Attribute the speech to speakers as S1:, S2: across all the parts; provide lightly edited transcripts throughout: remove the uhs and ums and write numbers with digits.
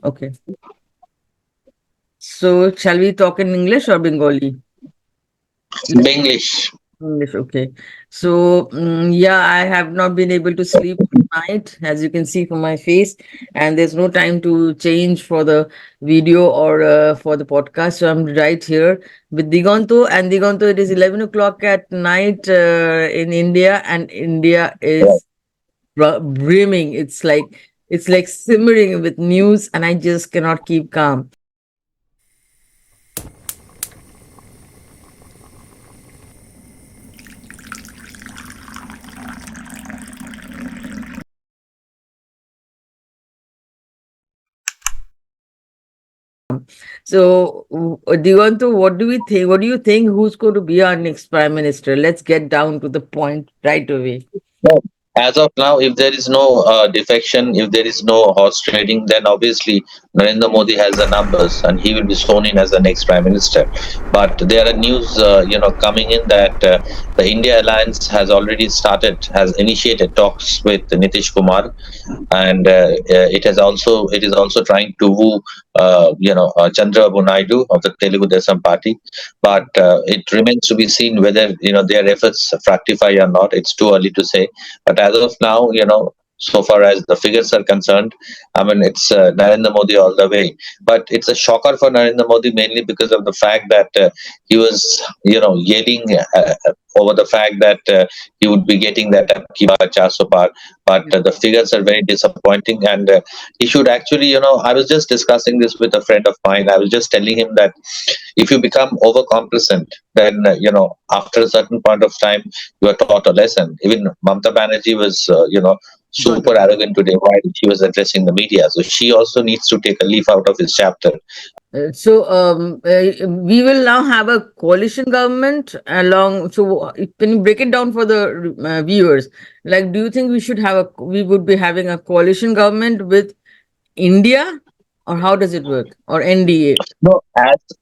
S1: Okay. So, shall we talk in English or Bengali?
S2: English.
S1: English, okay. So, yeah, I have not been able to sleep tonight, as you can see from my face, and there's no time to change for the video or for the podcast. So, I'm right here with Digonto, and Digonto, it is 11 o'clock at night in India, and India is brimming. It's like simmering with news, and I just cannot keep calm. So, Digonto, what do we think? What do you think? Who's going to be our next prime minister? Let's get down to the point right away.
S2: No. As of now, if there is no defection, if there is no horse trading, then obviously Narendra Modi has the numbers and he will be sworn in as the next prime minister. But there are news, coming in that the India Alliance has already has initiated talks with Nitish Kumar, and it is also trying to woo Chandrababu Naidu of the Telugu Desam party, but it remains to be seen whether their efforts fructify or not. It's too early to say, but as of now, so far as the figures are concerned, I mean, it's Narendra Modi all the way. But it's a shocker for Narendra Modi mainly because of the fact that he was, yelling over the fact that he would be getting that up ki baar 400 par, but the figures are very disappointing. And he should actually, I was just discussing this with a friend of mine. I was just telling him that if you become overcomplacent, then after a certain point of time you are taught a lesson. Even Mamta Banerjee was
S1: Got
S2: super arrogant today while she was addressing the media, so she also needs to take a leaf out of his chapter.
S1: we will now have a coalition government along. So, can you break it down for the viewers? Like, do you think we would be having a coalition government with India, or how does it work? Or NDA?
S2: No,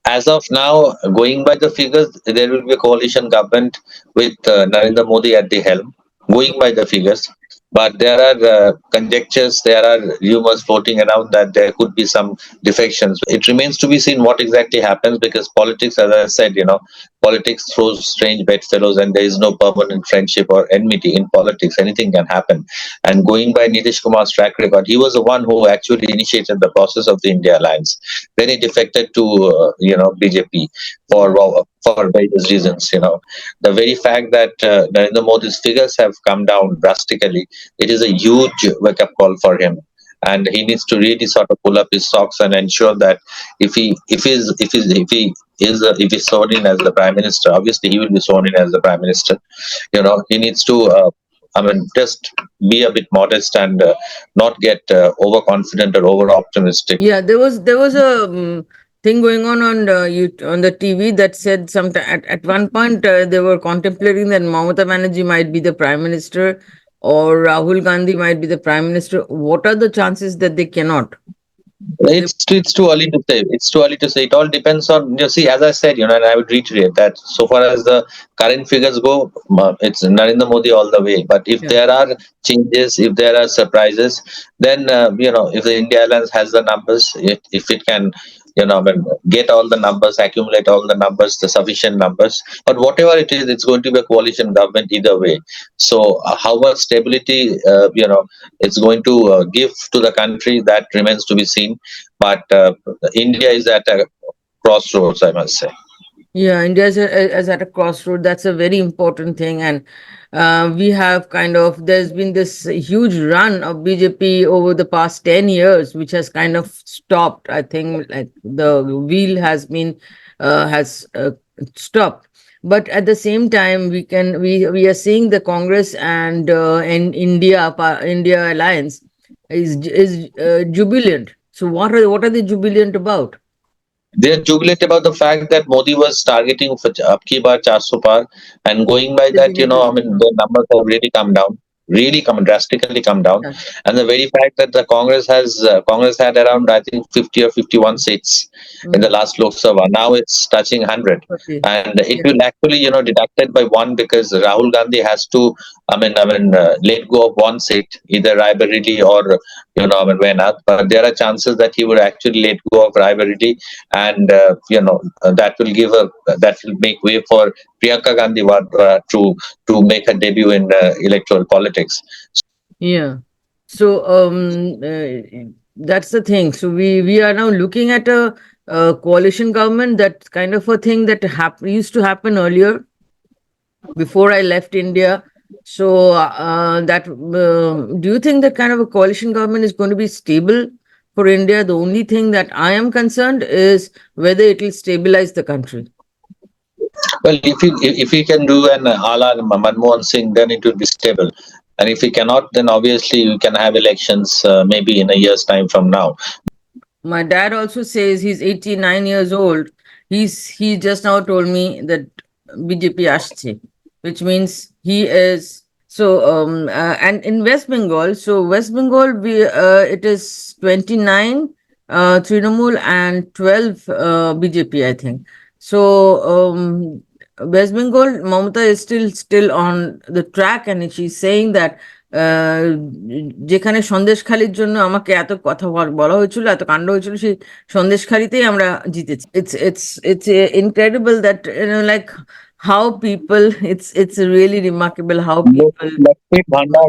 S2: as of now, going by the figures, there will be a coalition government with Narendra Modi at the helm. Going by the figures, but there are conjectures, there are rumors floating around that there could be some defections. It remains to be seen what exactly happens, because politics, as I said, politics throws strange bedfellows, and there is no permanent friendship or enmity in politics. Anything can happen. And going by Nitish Kumar's track record, he was the one who actually initiated the process of the India Alliance. Then he defected to BJP for
S1: Yeah.
S2: for various reasons. The very fact that Narendra Modi's figures have come down drastically, it is a huge wake up call for him. And he needs to really sort of pull up his socks and ensure that if he's sworn in as the prime minister, obviously he will be sworn in as the prime minister. He needs to. I mean, just be a bit modest and not get overconfident or over optimistic.
S1: Yeah, there was a thing going on the TV that said sometime at one point they were contemplating that Mamata Banerjee might be the prime minister or Rahul Gandhi might be the prime minister. What are the chances that they cannot? They,
S2: It's too early to say. It's too early to say. It all depends on, see, as I said, and I would reiterate that so far as the current figures go, it's Narendra Modi all the way. But if
S1: yeah.
S2: there are changes, if there are surprises, then if the India Alliance has the numbers, if it can, I mean, get all the numbers, accumulate all the numbers, the sufficient numbers. But whatever it is, it's going to be a coalition government either way. So how much stability, it's going to give to the country, that remains to be seen. But India is at a crossroads, I must say.
S1: Yeah, India is at a crossroad. That's a very important thing, and we have kind of there's been this huge run of BJP over the past 10 years, which has kind of stopped. I think like the wheel has stopped, but at the same time, we are seeing the Congress and India alliance is jubilant. So what are they jubilant about?
S2: They are jubilant about the fact that Modi was targeting for Abki Bar 400 par, and going by that, I mean, the numbers have really come down, really come drastically come down, and the very fact that the Congress had around, I think, 50 or 51 seats in the
S1: Mm,
S2: last Lok Sabha. Now it's touching 100,
S1: okay.
S2: and it
S1: Yeah.
S2: will actually deducted by one, because Rahul Gandhi has to let go of one seat, either Raebareli or Wayanad. But there are chances that he would actually let go of Raebareli, and that will make way for Priyanka Gandhi Vadra to make her debut in electoral politics.
S1: Yeah. So that's the thing. So we are now looking at a coalition government. That kind of a thing that used to happen earlier before I left India. So do you think that kind of a coalition government is going to be stable for India? The only thing that I am concerned is whether it will stabilize the country.
S2: Well, if he can do an a la Manmohan Singh, then it will be stable. And if he cannot, then obviously we can have elections maybe in a year's time from now.
S1: My dad also says he's 89 years old. He just now told me that BJP আসছে, which means he is and in West Bengal. So West Bengal, it is 29 Trinamool and 12 BJP, I think. So West Bengal, Mamata is still on the track, and she's saying that যেখানে সন্দেশখালির জন্য আমাকে এত কথা বলা হয়েছিল, এত কাণ্ড হয়েছিল, সেই সন্দেশখালিতেই আমরা জিতেছি। It's incredible that like how people it's really remarkable how people.
S2: Lakshmi Bhandar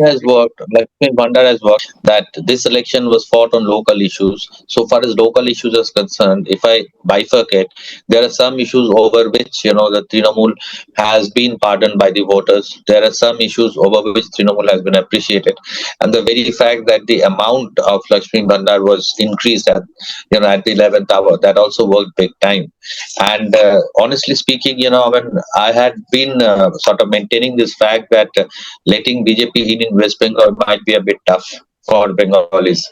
S2: has worked that this election was fought on local issues. So far as local issues is concerned, if I bifurcate, there are some issues over which the Trinamool has been pardoned by the voters. There are some issues over which Trinamool has been appreciated, and the very fact that the amount of Lakshmi Bhandar was increased at the 11th hour, that also worked big time. And honestly speaking, when I had been sort of maintaining this fact that letting BJP in West Bengal might be a bit tough for Bengalis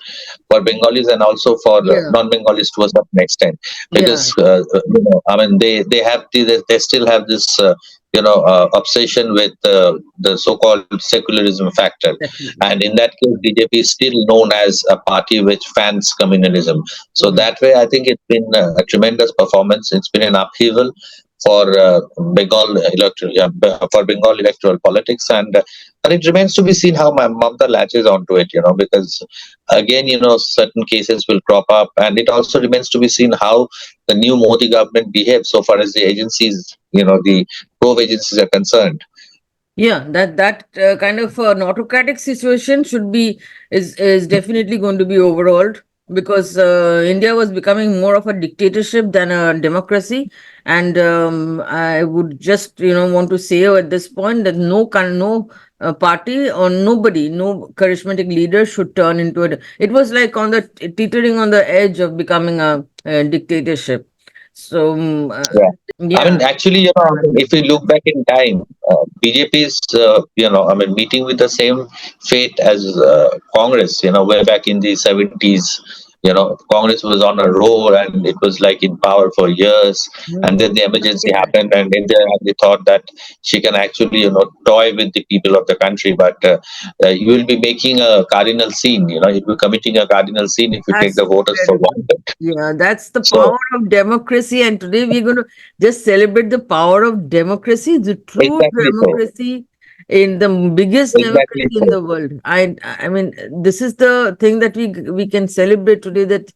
S2: and also for
S1: Yeah,
S2: non-Bengalis to a certain extent,
S1: yeah,
S2: because they still have this obsession with the so-called secularism factor,
S1: definitely.
S2: and in that case, BJP is still known as a party which fans communalism. So
S1: Mhm.
S2: that way, I think it's been a tremendous performance. It's been an upheaval for Bengal electoral politics, and it remains to be seen how Mamata latches onto it. Because again, certain cases will crop up, and it also remains to be seen how the new Modi government behaves so far as the agencies, the probe agencies are concerned.
S1: Yeah, that kind of an autocratic situation is definitely going to be overhauled, because India was becoming more of a dictatorship than a democracy, and I would just want to say at this point that no party or nobody, no charismatic leader should turn into it. It was like on the teetering on the edge of becoming a dictatorship. So
S2: I
S1: yeah.
S2: mean, actually, if we look back in time, BJP is, meeting with the same fate as Congress, way back in the 70s. Congress was on a roll and it was like in power for years. And then the emergency happened, and India had the thought that she can actually, toy with the people of the country. But you will be making a cardinal sin, you'll be committing a cardinal sin if you take
S1: That's
S2: the voters for
S1: incredible.
S2: granted.
S1: Yeah, that's the
S2: So,
S1: power of democracy. And today we're going to just celebrate the power of democracy, the true
S2: exactly so.
S1: democracy in the biggest
S2: Exactly
S1: democracy in
S2: so.
S1: the world. I mean, this is the thing that we can celebrate today, that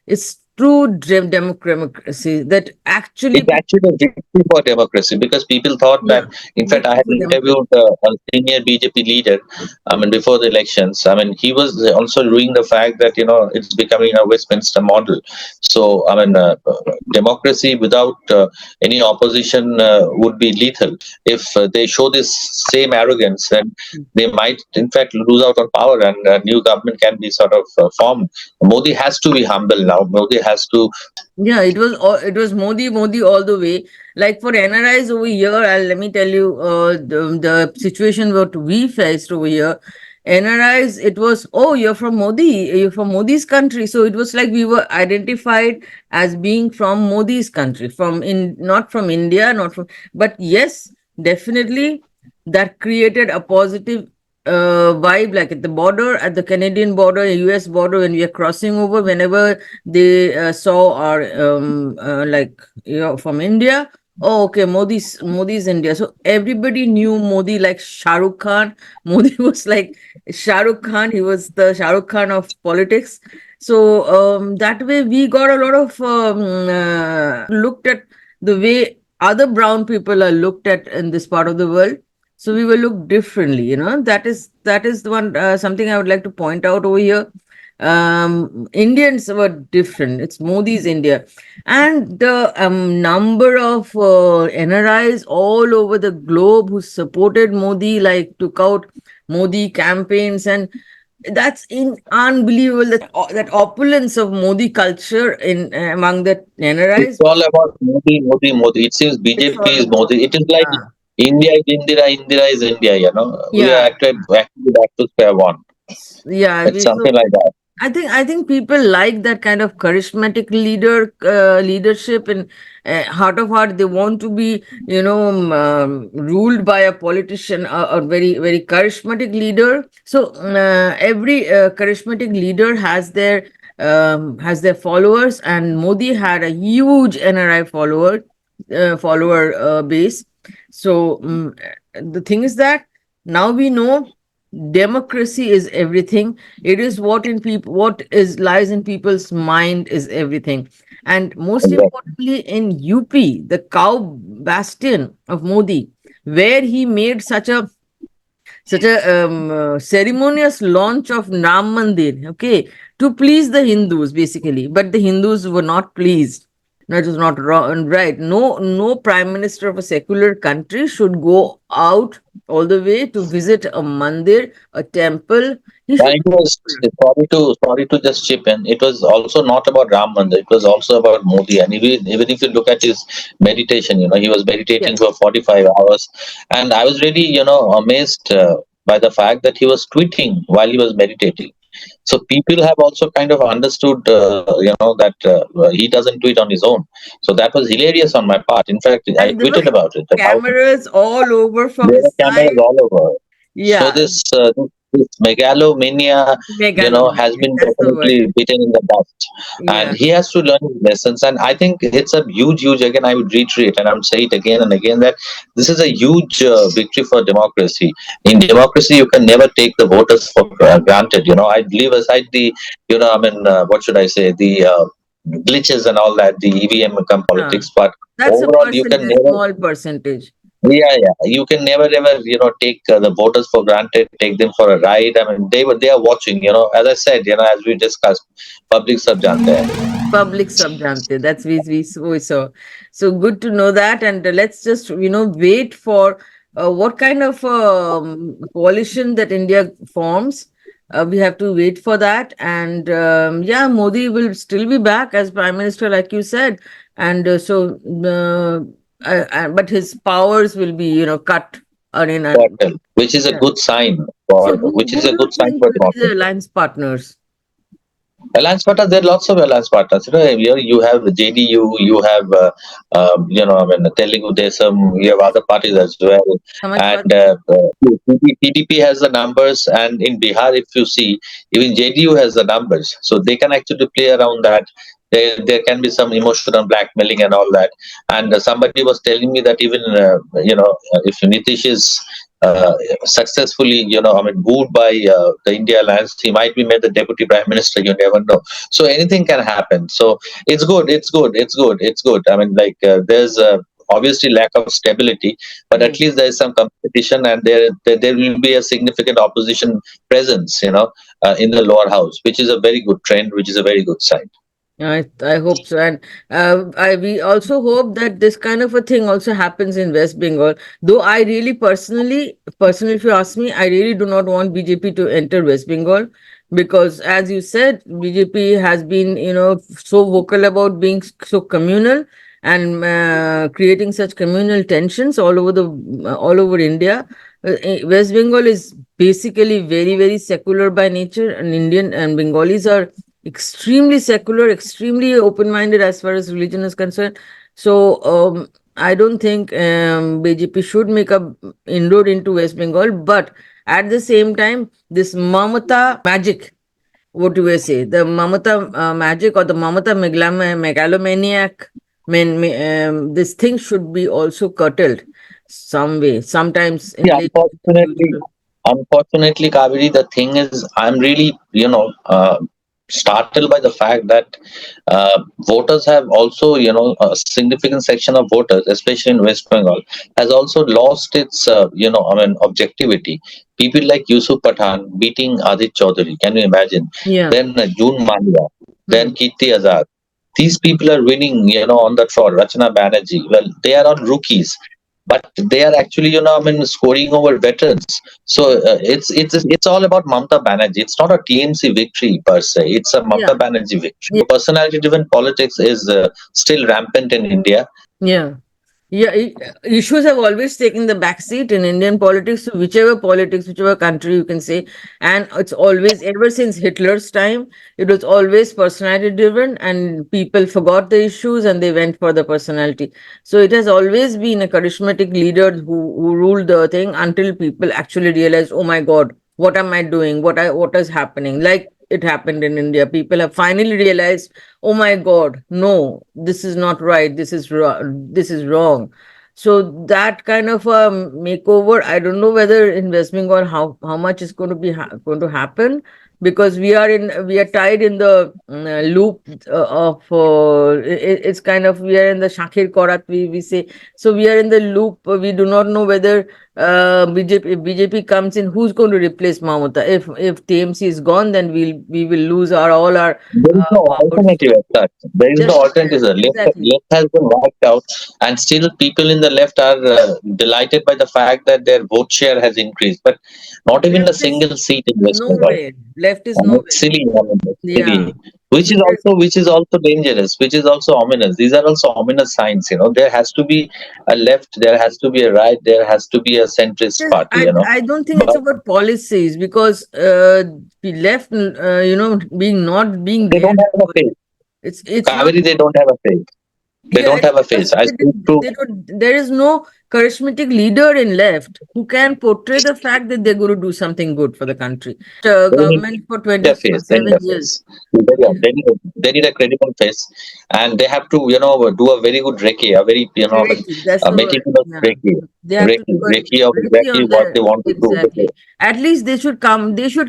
S1: it's true democracy that actually
S2: It's
S1: people
S2: actually a victory for democracy because people thought that.
S1: yeah,
S2: In fact, I
S1: victory
S2: had
S1: for democracy.
S2: interviewed a senior BJP leader. Before the elections, he was also doing the fact that it's becoming a Westminster model. So, democracy without any opposition would be lethal. If they show this same arrogance, then they might, in fact, lose out on power, and a new government can be sort of formed. Modi has to be humble now. Modi has to.
S1: Yeah, it was Modi all the way. Like for NRIs over here, let me tell you the situation what we faced over here. NRIs, it was, oh, you're from Modi's country. So it was like we were identified as being from Modi's country, not from India, not from, but yes, definitely that created a positive vibe, like at the border, at the Canadian border, US border, when we are crossing over, whenever they saw our from India, Oh, okay. Modi's India. So everybody knew Modi like Shah Rukh Khan. Modi was like Shah Rukh Khan. He was the Shah Rukh Khan of politics. So that way we got a lot of looked at the way other brown people are looked at in this part of the world. So we were looked differently. That is the one something I would like to point out over here. Indians were different. It's Modi's India, and the number of NRIs all over the globe who supported Modi, like took out Modi campaigns, and that's unbelievable. That opulence of Modi culture in among the
S2: It's
S1: NRIs.
S2: all about Modi, Modi, Modi. It seems
S1: It's
S2: BJP
S1: all
S2: is
S1: about,
S2: Modi. It is like
S1: yeah,
S2: India is Indira, Indira is India. We are
S1: yeah,
S2: actually back to square one.
S1: yeah.
S2: It's
S1: We so
S2: something like that.
S1: I think people like that kind of charismatic leadership, and heart of heart they want to be ruled by a politician, a very very charismatic leader. So every charismatic leader has their followers, and Modi had a huge NRI follower base. So the thing is that now we know democracy is everything. It is what is lies in people's mind is everything. And most
S2: Exactly.
S1: importantly, in UP, the cow bastion of Modi, where he made such a ceremonious launch of Ram Mandir, okay, to please the Hindus basically, but the Hindus were not pleased. No, it was not wrong, right? No prime minister of a secular country should go out all the way to visit a mandir, a temple. He should.
S2: And it was sorry to just chip in. It was also not about Ram Mandir. It was also about Modi. And even if you look at his meditation, he was
S1: Yeah,
S2: meditating for 45 hours, and I was really amazed by the fact that he was tweeting while he was meditating. So people have also kind of understood, that he doesn't tweet on his own. So that was hilarious on my part. In fact, I
S1: and there were
S2: tweeted about it. That how
S1: cameras all over from
S2: there
S1: his
S2: were cameras
S1: side.
S2: all over. So
S1: Yeah,
S2: this megalomania, has
S1: megalomania.
S2: been
S1: That's the word.
S2: definitely beaten in the dust, and
S1: Yeah.
S2: he has to learn his lessons. And I think it's a huge, huge. Again, I would reiterate, and I would say it again and again that this is a huge victory for democracy. In democracy, you can never take the voters for granted. I leave aside the, what should I say, the glitches and all that, the EVM come
S1: Yeah.
S2: politics, but
S1: That's a
S2: overall, you can
S1: percentage,
S2: never.
S1: small percentage.
S2: Yeah, yeah. You can never ever, take the voters for granted, take them for a ride. I mean, they are watching. As I said, as we discussed, public sab jante hai.
S1: Public sub jante. That's we saw. So good to know that. And let's just wait for what kind of coalition that India forms. We have to wait for that. And yeah, Modi will still be back as prime minister, like you said. And but his powers will be cut. And
S2: Total, which is a
S1: yeah.
S2: good sign
S1: So
S2: for
S1: who
S2: which is
S1: who
S2: a
S1: do you
S2: good sign
S1: think
S2: for
S1: will be the
S2: democracy.
S1: alliance partners?
S2: Alliance partners, there are lots of alliance partners. Here you have JDU, you have, I mean, Telugu Desam, you have other parties as well. And
S1: Samajwadi.
S2: TDP has the numbers, and in Bihar, if you see, even JDU has the numbers. So they can actually play around that. There can be some emotional blackmailing and all that. And somebody was telling me that even, if Nitish is successfully, booed by the India Alliance, he might be made the deputy prime minister. You never know. So anything can happen. So it's good. It's good. It's good. It's good. I mean, like there's obviously lack of stability, but at
S1: Hmm.
S2: least there is some competition, and there will be a significant opposition presence. In the lower house, which is a very good trend, which is a very good sign.
S1: I hope so, and we also hope that this kind of a thing also happens in West Bengal. Though I really personally, if you ask me, I really do not want BJP to enter West Bengal, because, as you said, BJP has been so vocal about being so communal and creating such communal tensions all over India. West Bengal is basically very very secular by nature, and Indian and Bengalis are extremely secular, extremely open-minded as far as religion is concerned. So I don't think BJP should make a inroad into West Bengal. But at the same time, this Mamata magic, what do I say? The Mamata magic, or the Mamata megalomaniac. This thing should be also curtailed some way. Sometimes
S2: See,
S1: in late future.
S2: unfortunately, Kaveri, the thing is, I'm really, startled by the fact that voters have also, a significant section of voters, especially in West Bengal, has also lost its, objectivity. People like Yusuf Pathan beating Adit Chaudhary, can you imagine?
S1: Yeah.
S2: Then June Mania, then
S1: Hmm.
S2: Kirti Azad. These people are winning, on the trot. Rachana Banerjee, well, they are all rookies, but they are actually, scoring over veterans. So it's all about Mamta Banerjee. It's not a TMC victory per se. It's a
S1: Yeah.
S2: Mamta Banerjee victory. Personality-driven politics is still rampant in India.
S1: Yeah. Yeah, issues have always taken the back seat in Indian politics, to whichever politics, whichever country you can say. And it's always, ever since Hitler's time, it was always personality driven, and people forgot the issues and they went for the personality. So it has always been a charismatic leader who ruled the thing until people actually realized, oh my God, what am I doing? What is happening? Like it happened in India. People have finally realized, oh my God, no, this is not right, this is wrong. So that kind of a makeover, I don't know whether in West Bengal how much is going to be going to happen, because we are tied in the loop of it's kind of, we are in the Shakir Korat, we say. So we are in the loop. We do not know whether BJP, if BJP comes in, who's going to replace Mamata. If TMC is gone, then we will lose our all our
S2: There is no
S1: powers.
S2: alternative as such. There is no
S1: Yes,
S2: alternative. The
S1: exactly.
S2: left has been wiped out, and still people in the left are delighted by the fact that their vote share has increased, but not even a
S1: Left is
S2: single seat in West Bengal.
S1: nowhere. Left is
S2: And it's
S1: nowhere.
S2: silly, it's
S1: Yeah.
S2: silly. Which is
S1: Because
S2: also dangerous, which is also ominous. These are also ominous signs. There has to be a left, there has to be a right, there has to be a centrist party.
S1: I don't think it's
S2: But
S1: about policies, because the left, being not being
S2: they
S1: there.
S2: don't have a face.
S1: It's not.
S2: Kaveri, they don't have a face. They
S1: Yeah,
S2: don't
S1: it's
S2: have a face.
S1: because
S2: I speak to
S1: they don't, there is no charismatic leader in left who can portray the fact that they're going to do something good for the country.
S2: they need
S1: Government for
S2: a face. They need a
S1: 27
S2: face.
S1: years.
S2: Yeah, they need a credible face, and they have to, do a very good recce, a very,
S1: Reiki, that's the word.
S2: meticulous
S1: Yeah.
S2: recce,
S1: They have to do a
S2: recce of
S1: Reiki
S2: exactly
S1: on
S2: what
S1: the,
S2: they want to do.
S1: exactly. At least they should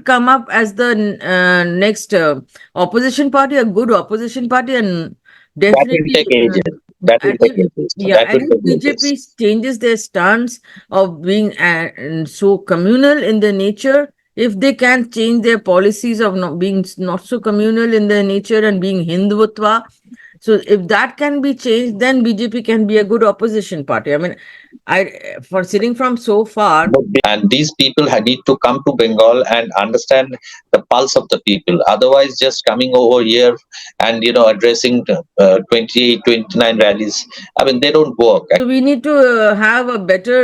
S1: come up as the next opposition party, a good opposition party, and
S2: That will
S1: definitely
S2: take ages. That will
S1: at
S2: take
S1: least,
S2: ages.
S1: yeah,
S2: That
S1: at
S2: will
S1: least
S2: take ages.
S1: BJP changes their stance of being so communal in their nature. If they can change their policies of not being not so communal in their nature and being Hindutva, so if that can be changed, then BJP can be a good opposition party. I mean, for sitting from so far,
S2: And these people need to come to Bengal and understand the pulse of the people. Otherwise, just coming over here and, addressing 28, 29 rallies, I mean, they don't work.
S1: so we need to have a better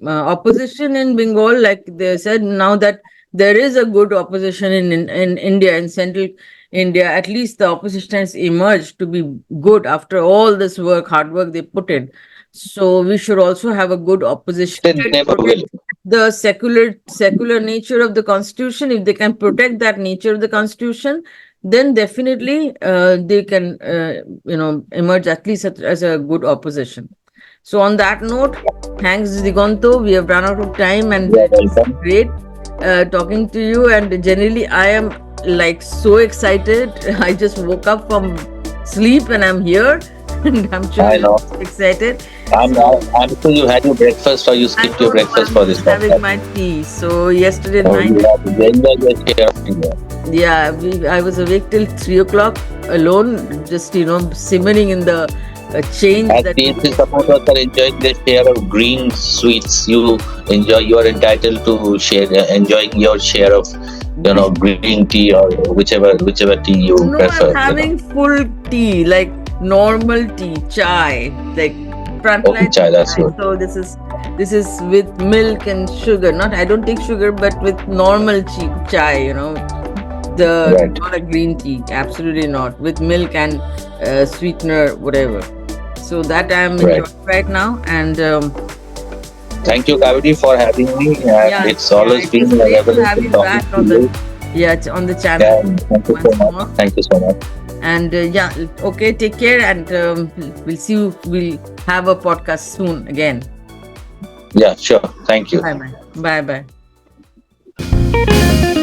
S1: opposition in Bengal, like they said. Now that there is a good opposition in India, in central India, at least the opposition has emerged to be good after all this work, hard work they put in. So we should also have a good opposition
S2: They
S1: to
S2: never will.
S1: protect the secular nature of the constitution. If they can protect that nature of the constitution, then definitely they can emerge at least as a good opposition. So on that note, thanks Digonto. We have run out of time, and
S2: You are
S1: it was
S2: welcome.
S1: great talking to you. And generally, I am like so excited. I just woke up from sleep and I'm here, and I'm sure
S2: I
S1: you're
S2: know.
S1: excited.
S2: I'm,
S1: So
S2: I'm sure you had your breakfast or you
S1: I
S2: skipped your
S1: don't know.
S2: breakfast
S1: I'm
S2: for this
S1: just having
S2: podcast.
S1: my tea. So yesterday
S2: So
S1: night,
S2: you have to enjoy your share of India.
S1: yeah, I was awake till 3 o'clock alone, just simmering in the change
S2: As
S1: that we
S2: PhD
S1: face.
S2: supporters are enjoying their share of green sweets, you are entitled to share, enjoying your share of, green tea or whichever tea you
S1: No, I'm
S2: prefer.
S1: having full tea, like normal tea, chai, like
S2: Okay,
S1: frontline
S2: chai, that's
S1: chai.
S2: good.
S1: So this is with milk and sugar. Not I don't take sugar, but with normal chai. The
S2: Right,
S1: not a green tea. Absolutely not with milk and sweetener, whatever. So that I'm
S2: right.
S1: enjoying right now, and
S2: Thank you, Kaveri, for having me. And
S1: yeah,
S2: it's
S1: yeah,
S2: always
S1: it
S2: been
S1: was
S2: a
S1: great to have
S2: revelation
S1: you
S2: talking
S1: back
S2: to
S1: on the
S2: you.
S1: yeah on the channel
S2: Yeah, thank you so
S1: once
S2: much.
S1: more.
S2: Thank you so much.
S1: And yeah, okay, take care, and we'll see you. We'll have a podcast soon again.
S2: Yeah, sure. Thank you.
S1: Bye bye. Bye bye.